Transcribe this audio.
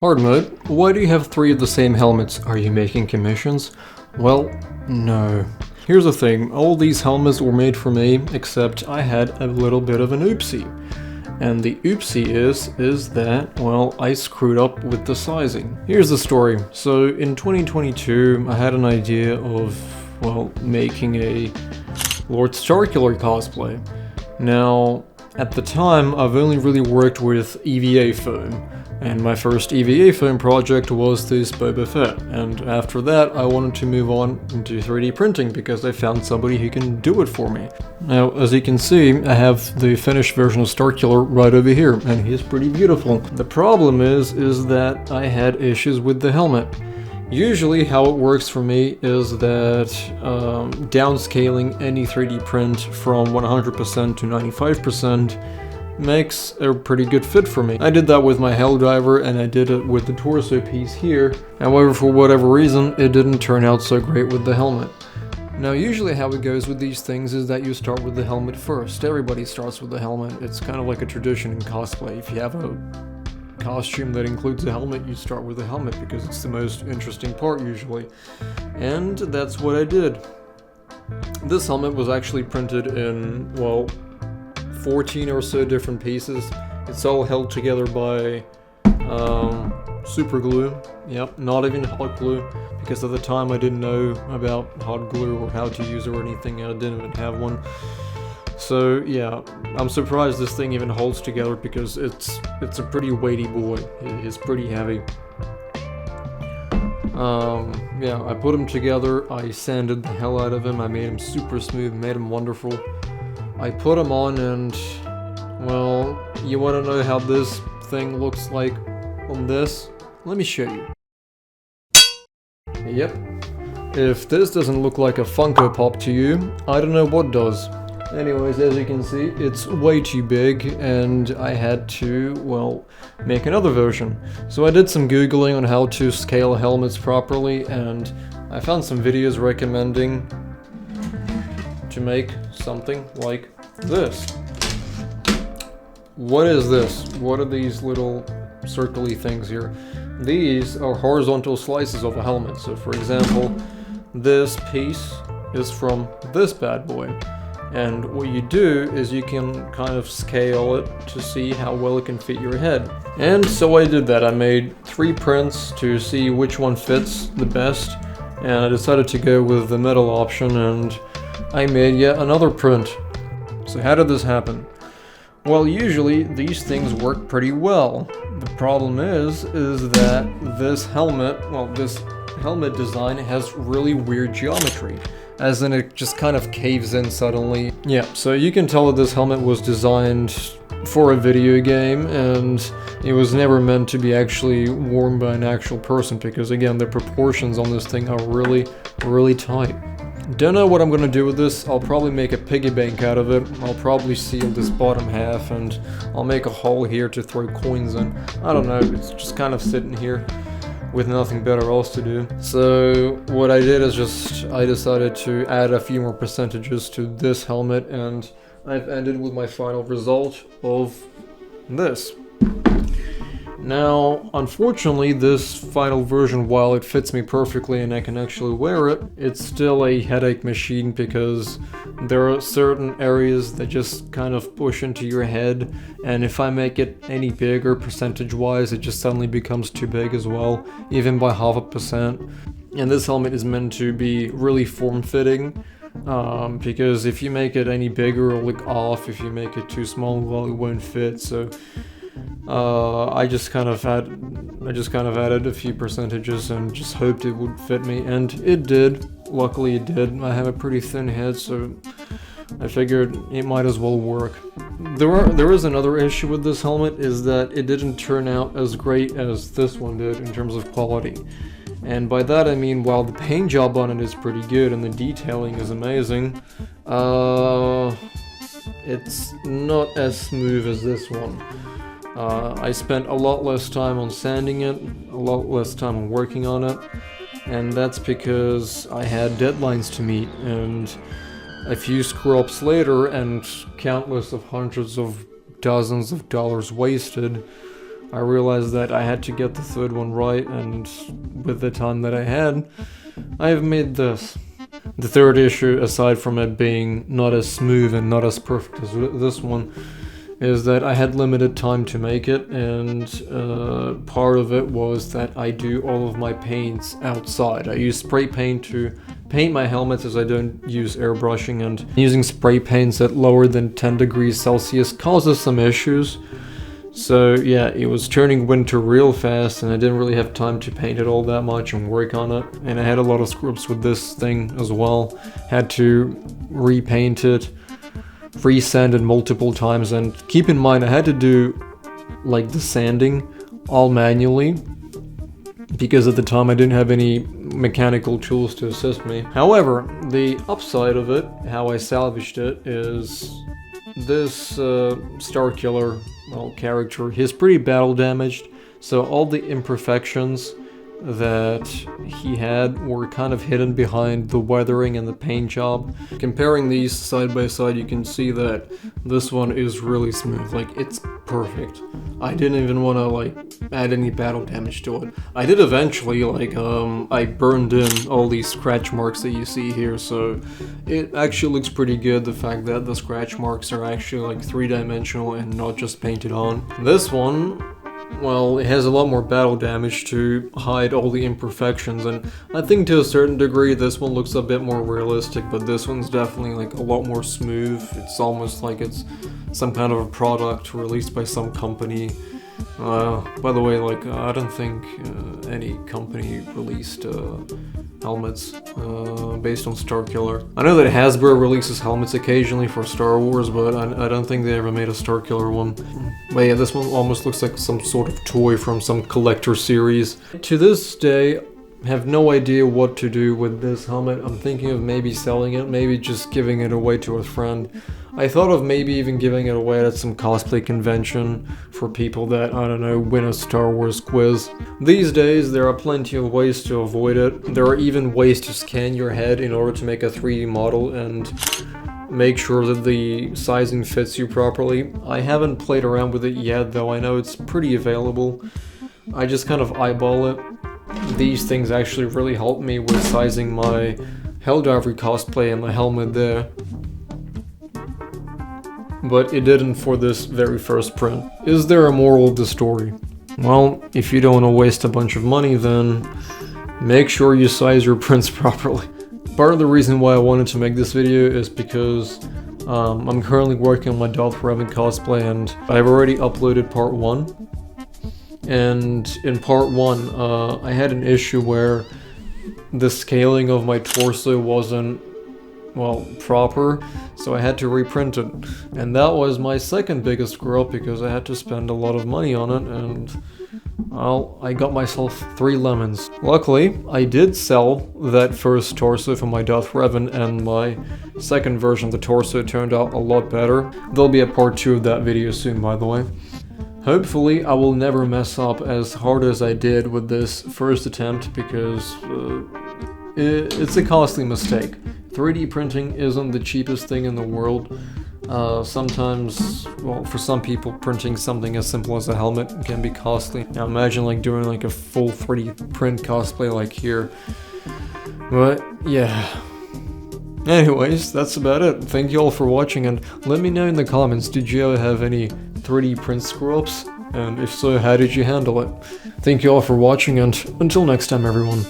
Hard mode, why do you have 3 of the same helmets? Are you making commissions? Well, no. Here's the thing, all these helmets were made for me, except I had a little bit of an oopsie. And the oopsie is that, well, I screwed up with the sizing. Here's the story. So in 2022, I had an idea of, well, making a Lord Starkiller cosplay. Now, at the time, I've only really worked with EVA foam. And my first EVA foam project was this Boba Fett, and after that I wanted to move on into 3D printing because I found somebody who can do it for me. Now, as you can see, I have the finished version of Starkiller right over here, and he's pretty beautiful. The problem is that I had issues with the helmet. Usually how it works for me is that downscaling any 3D print from 100% to 95% makes a pretty good fit for me. I did that with my Helldiver and I did it with the torso piece here. However, for whatever reason, it didn't turn out so great with the helmet. Now, usually how it goes with these things is that you start with the helmet first. Everybody starts with the helmet. It's kind of like a tradition in cosplay. If you have a costume that includes a helmet, you start with the helmet because it's the most interesting part usually. And that's what I did. This helmet was actually printed in, well, 14 or so different pieces. It's all held together by super glue. Yep, not even hot glue, because at the time I didn't know about hot glue or how to use it or anything, and I didn't even have one. So yeah, I'm surprised this thing even holds together because it's a pretty weighty boy. It's pretty heavy. Yeah, I put him together, I sanded the hell out of him, I made him super smooth, made him wonderful. I put him on and, well, you want to know how this thing looks like on this? Let me show you. Yep. If this doesn't look like a Funko Pop to you, I don't know what does. Anyways, as you can see, it's way too big and I had to, well, make another version. So I did some googling on how to scale helmets properly and I found some videos recommending to make something like this. What is this? What are these little circly things here? These are horizontal slices of a helmet. So for example, this piece is from this bad boy. And what you do is you can kind of scale it to see how well it can fit your head. And so I did that. I made 3 prints to see which one fits the best. And I decided to go with the metal option and I made yet another print. So how did this happen? Well, usually these things work pretty well. The problem is that this helmet design has really weird geometry. As in it just kind of caves in suddenly. Yeah, so you can tell that this helmet was designed for a video game and it was never meant to be actually worn by an actual person because again, the proportions on this thing are really, really tight. Don't know what I'm gonna do with this. I'll probably make a piggy bank out of it. I'll probably seal this bottom half and I'll make a hole here to throw coins in. I don't know, it's just kind of sitting here with nothing better else to do. So what I did is I decided to add a few more percentages to this helmet and I've ended with my final result of this. Now, unfortunately, this final version, while it fits me perfectly and I can actually wear it, it's still a headache machine because there are certain areas that just kind of push into your head, and if I make it any bigger percentage-wise, it just suddenly becomes too big as well, even by 0.5%. And this helmet is meant to be really form-fitting, because if you make it any bigger, it'll look off. If you make it too small, well, it won't fit, so I just kind of added a few percentages and just hoped it would fit me, and it did. Luckily it did. I have a pretty thin head, so I figured it might as well work. There is another issue with this helmet, is that it didn't turn out as great as this one did in terms of quality. And by that I mean, while the paint job on it is pretty good and the detailing is amazing, it's not as smooth as this one. I spent a lot less time on sanding it, a lot less time on working on it, and that's because I had deadlines to meet, and a few screw-ups later and countless of hundreds of dozens of dollars wasted, I realized that I had to get the third one right, and with the time that I had, I have made this. The third issue, aside from it being not as smooth and not as perfect as this one, is that I had limited time to make it, and part of it was that I do all of my paints outside. I use spray paint to paint my helmets, as I don't use airbrushing, and using spray paints at lower than 10 degrees Celsius causes some issues. So yeah, it was turning winter real fast, and I didn't really have time to paint it all that much and work on it. And I had a lot of screw-ups with this thing as well. Had to repaint it, resand it multiple times, and keep in mind I had to do like the sanding all manually, because at the time I didn't have any mechanical tools to assist me. However, the upside of it, how I salvaged it, is this Starkiller character. He's pretty battle damaged, so all the imperfections that he had were kind of hidden behind the weathering and the paint job. Comparing these side by side, you can see that this one is really smooth, like it's perfect. I didn't even want to like add any battle damage to it. I did eventually, like I burned in all these scratch marks that you see here, so it actually looks pretty good, the fact that the scratch marks are actually like three-dimensional and not just painted on. This one, well, it has a lot more battle damage to hide all the imperfections, and I think to a certain degree this one looks a bit more realistic, but this one's definitely like a lot more smooth. It's almost like it's some kind of a product released by some company. By the way, like I don't think any company released helmets based on Starkiller. I know that Hasbro releases helmets occasionally for Star Wars, but I don't think they ever made a Starkiller one. But yeah, this one almost looks like some sort of toy from some collector series. To this day, have no idea what to do with this helmet. I'm thinking of maybe selling it, maybe just giving it away to a friend. I thought of maybe even giving it away at some cosplay convention for people that, I don't know, win a Star Wars quiz. These days, there are plenty of ways to avoid it. There are even ways to scan your head in order to make a 3D model and make sure that the sizing fits you properly. I haven't played around with it yet, though I know it's pretty available. I just kind of eyeball it. These things actually really helped me with sizing my Helldiver cosplay and my helmet there, but it didn't for this very first print. Is there a moral of the story? Well, if you don't want to waste a bunch of money, then make sure you size your prints properly. Part of the reason why I wanted to make this video is because I'm currently working on my Darth Revan cosplay, and I've already uploaded part 1. And in part 1, I had an issue where the scaling of my torso wasn't, well, proper, so I had to reprint it. And that was my second biggest screw up, because I had to spend a lot of money on it, and well, I got myself 3 lemons. Luckily, I did sell that first torso for my Darth Revan, and my second version of the torso turned out a lot better. There'll be a part 2 of that video soon, by the way. Hopefully, I will never mess up as hard as I did with this first attempt, because it's a costly mistake. 3D printing isn't the cheapest thing in the world. Sometimes, well, for some people, printing something as simple as a helmet can be costly. Now imagine like doing like a full 3D print cosplay like here. But yeah. Anyways, that's about it. Thank you all for watching, and let me know in the comments, did you ever have any 3D print screw-ups? And if so, how did you handle it? Thank you all for watching, and until next time, everyone.